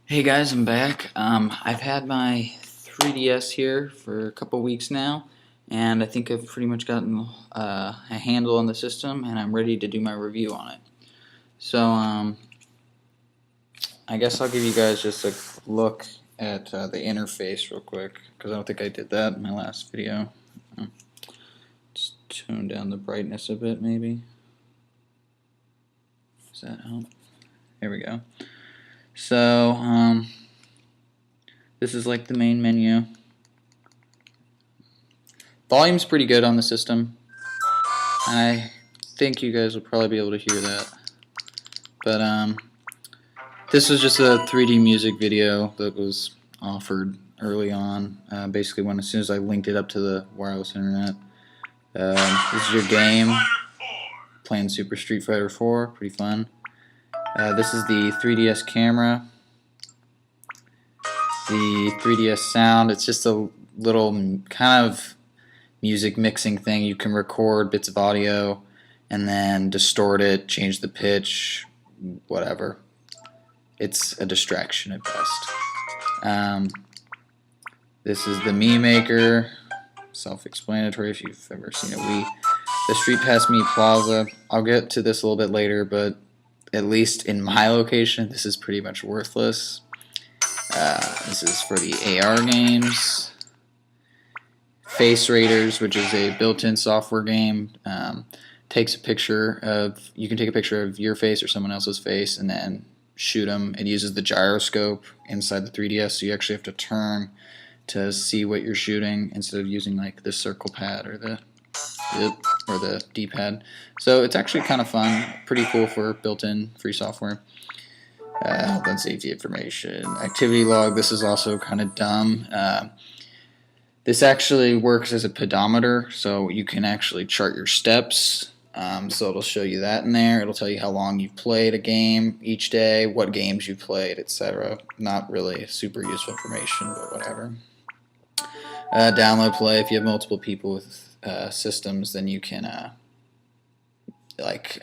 Hey guys, I'm back. I've had my 3DS here for a couple weeks now, and I think I've pretty much gotten a handle on the system, and I'm ready to do my review on it. So, I guess I'll give you guys just a look at the interface real quick, because I don't think I did that in my last video. Just tune down the brightness a bit, maybe. Does that help? There we go. So, this is like the main menu. Volume's pretty good on the system. I think you guys will probably be able to hear that. But this was just a 3D music video that was offered early on. Basically, as soon as I linked it up to the wireless internet. This is your game. Playing Super Street Fighter 4, pretty fun. This is the 3DS camera. The 3DS sound. It's just a little kind of music mixing thing. You can record bits of audio and then distort it, change the pitch, whatever. It's a distraction at best. This is the Me Maker, self-explanatory if you've ever seen a Wii. The Street Pass Me Plaza, I'll get to this a little bit later, but at least in my location, this is pretty much worthless. This is for the AR games. Face Raiders, which is a built-in software game, takes a picture of, you can take a picture of your face or someone else's face and then shoot them. It uses the gyroscope inside the 3DS, so you actually have to turn to see what you're shooting instead of using like the circle pad or the D-pad. So it's actually kind of fun, pretty cool for built-in free software. Health and safety information, activity log. This is also kind of dumb. This actually works as a pedometer, so you can actually chart your steps. So it'll show you that in there. It'll tell you how long you've played a game each day, what games you've played, etc. Not really super useful information, but whatever. Download play. If you have multiple people with systems, then you can, if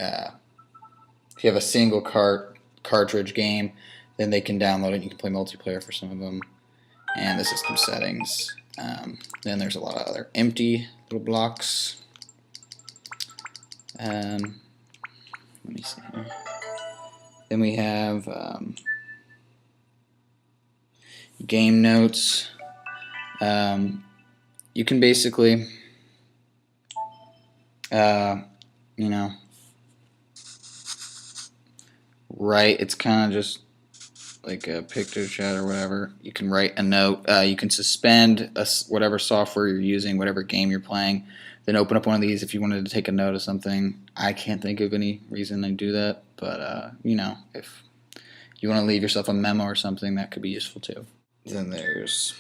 you have a single cartridge game, then they can download it. You can play multiplayer for some of them. And the system settings. Then there's a lot of other empty little blocks. Let me see here. Then we have game notes. You can basically, write. It's kind of just like a picture chat or whatever. You can write a note. You can suspend whatever software you're using, whatever game you're playing, then open up one of these if you wanted to take a note of something. I can't think of any reason to do that, but if you want to leave yourself a memo or something, that could be useful too. Then there's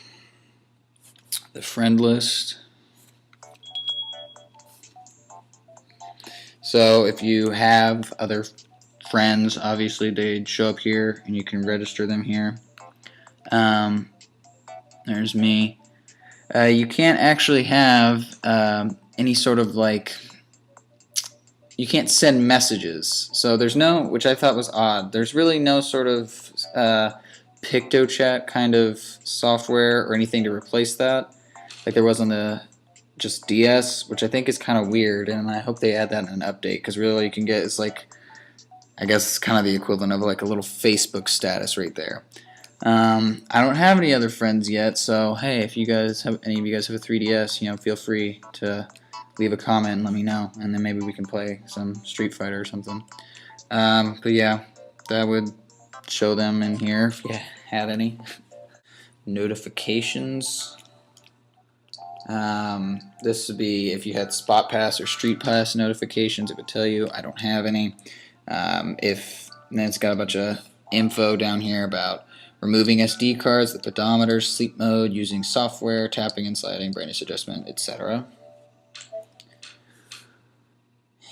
the friend list. So if you have other friends, obviously they'd show up here and you can register them here. There's me. You can't actually have any sort of you can't send messages. So there's no, which I thought was odd, there's really no sort of PictoChat kind of software or anything to replace that, like there was on the just DS, which I think is kind of weird, and I hope they add that in an update, because really all you can get is I guess it's kind of the equivalent of like a little Facebook status right there. I don't have any other friends yet, so hey, if you guys have any of you guys have a 3DS, feel free to leave a comment and let me know, and then maybe we can play some Street Fighter or something. But yeah, that would show them in here if you had any. Notifications. This would be if you had Spot Pass or Street Pass notifications. It would tell you. I don't have any. Then it's got a bunch of info down here about removing SD cards, the pedometer, sleep mode, using software, tapping and sliding, brightness adjustment, etc.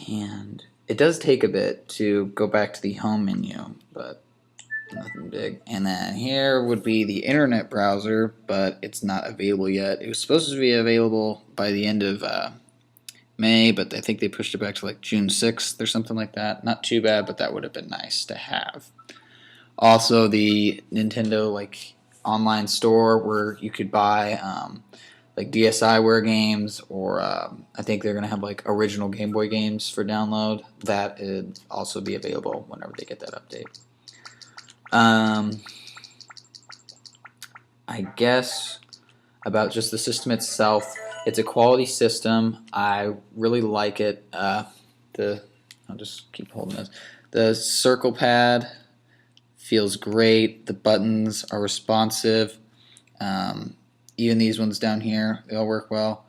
And it does take a bit to go back to the home menu, but nothing big. And then here would be the internet browser, but it's not available yet. It was supposed to be available by the end of May, but I think they pushed it back to like June 6th or something like that. Not too bad, but that would have been nice to have. Also, the Nintendo like online store where you could buy like DSiWare games, or I think they're gonna have like original Game Boy games for download. That would also be available whenever they get that update. I guess about just the system itself, it's a quality system. I really like it. I'll just keep holding this. The circle pad feels great. The buttons are responsive. Even these ones down here, they all work well.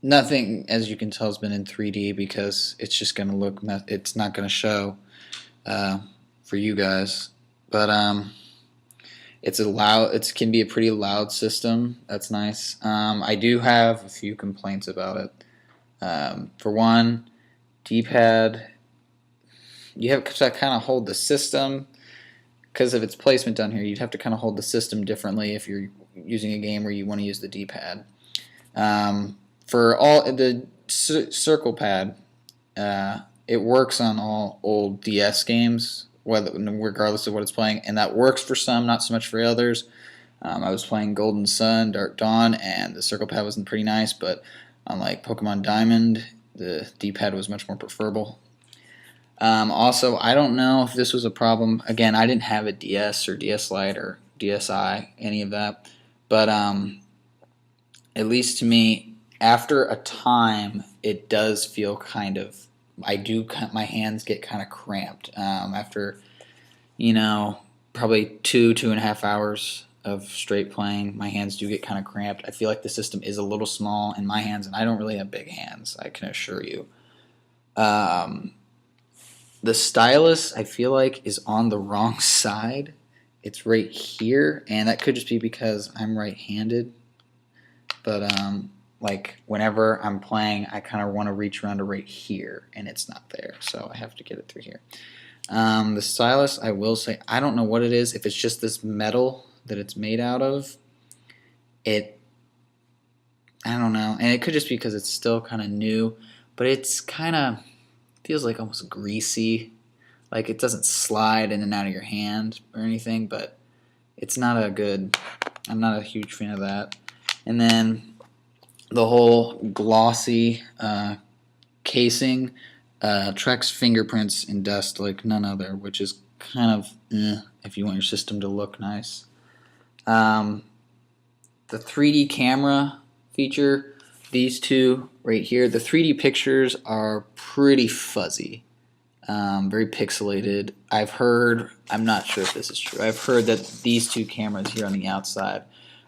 Nothing, as you can tell, has been in 3D because it's just going to look. It's not going to show for you guys. But it can be a pretty loud system. That's nice. I do have a few complaints about it. For one, D-pad, you have to kind of hold the system because of its placement down here. You'd have to kind of hold the system differently if you're using a game where you want to use the D-pad. For all the circle pad, it works on all old DS games, regardless of what it's playing, and that works for some, not so much for others. I was playing Golden Sun, Dark Dawn, and the circle pad wasn't pretty nice, but unlike Pokemon Diamond, the D-pad was much more preferable. Also, I don't know if this was a problem. Again, I didn't have a DS or DS Lite or DSi, any of that. But at least to me, after a time, it does feel kind of, my hands get kind of cramped. After, probably 2.5 hours of straight playing, my hands do get kind of cramped. I feel like the system is a little small in my hands, and I don't really have big hands, I can assure you. The stylus, I feel like, is on the wrong side. It's right here, and that could just be because I'm right-handed. But like whenever I'm playing, I kind of want to reach around to right here, and it's not there, so I have to get it through here. The stylus, I will say, I don't know what it is. If it's just this metal that it's made out of, I don't know, and it could just be because it's still kind of new, but it's kind of feels like almost greasy. Like it doesn't slide in and out of your hand or anything, but it's not I'm not a huge fan of that. And then the whole glossy casing tracks fingerprints and dust like none other, which is kind of if you want your system to look nice. The 3D camera feature, these two right here, the 3D pictures are pretty fuzzy, very pixelated. I'm not sure if this is true, I've heard that these two cameras here on the outside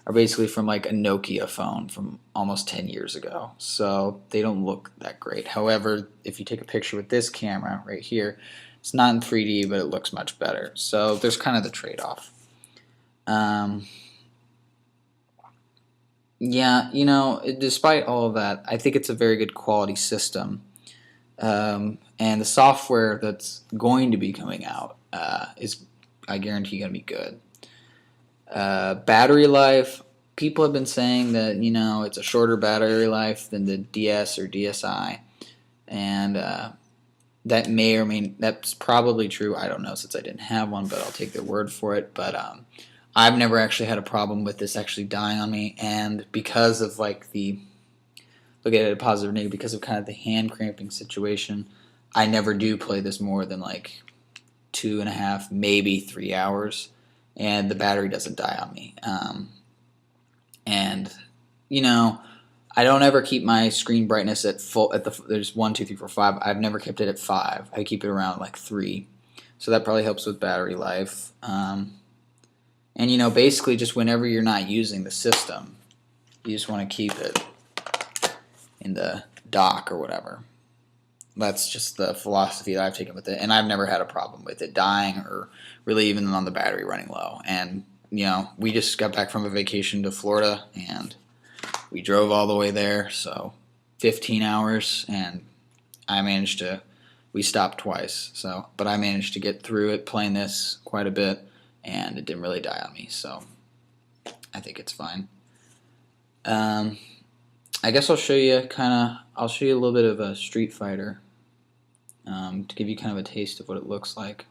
are basically from like a Nokia phone from almost 10 years ago, so they don't look that great. However, if you take a picture with this camera right here, it's not in 3D, but it looks much better. So there's kind of the trade-off. Yeah, despite all of that, I think it's a very good quality system. And the software that's going to be coming out is, I guarantee, going to be good. Battery life, people have been saying that, it's a shorter battery life than the DS or DSi. And that that's probably true. I don't know since I didn't have one, but I'll take their word for it. But I've never actually had a problem with this actually dying on me, and because of like look at it positive or negative, because of kind of the hand cramping situation, I never do play this more than like 2.5, maybe 3 hours, and the battery doesn't die on me. And I don't ever keep my screen brightness at full. There's 1, 2, 3, 4, 5. I've never kept it at 5. I keep it around like 3, so that probably helps with battery life. And basically just whenever you're not using the system, you just want to keep it in the dock or whatever. That's just the philosophy that I've taken with it, and I've never had a problem with it dying or really even on the battery running low. And we just got back from a vacation to Florida, and we drove all the way there, so 15 hours, and we stopped twice, but I managed to get through it playing this quite a bit, and it didn't really die on me, so I think it's fine. I guess I'll show you a little bit of a Street Fighter to give you kind of a taste of what it looks like.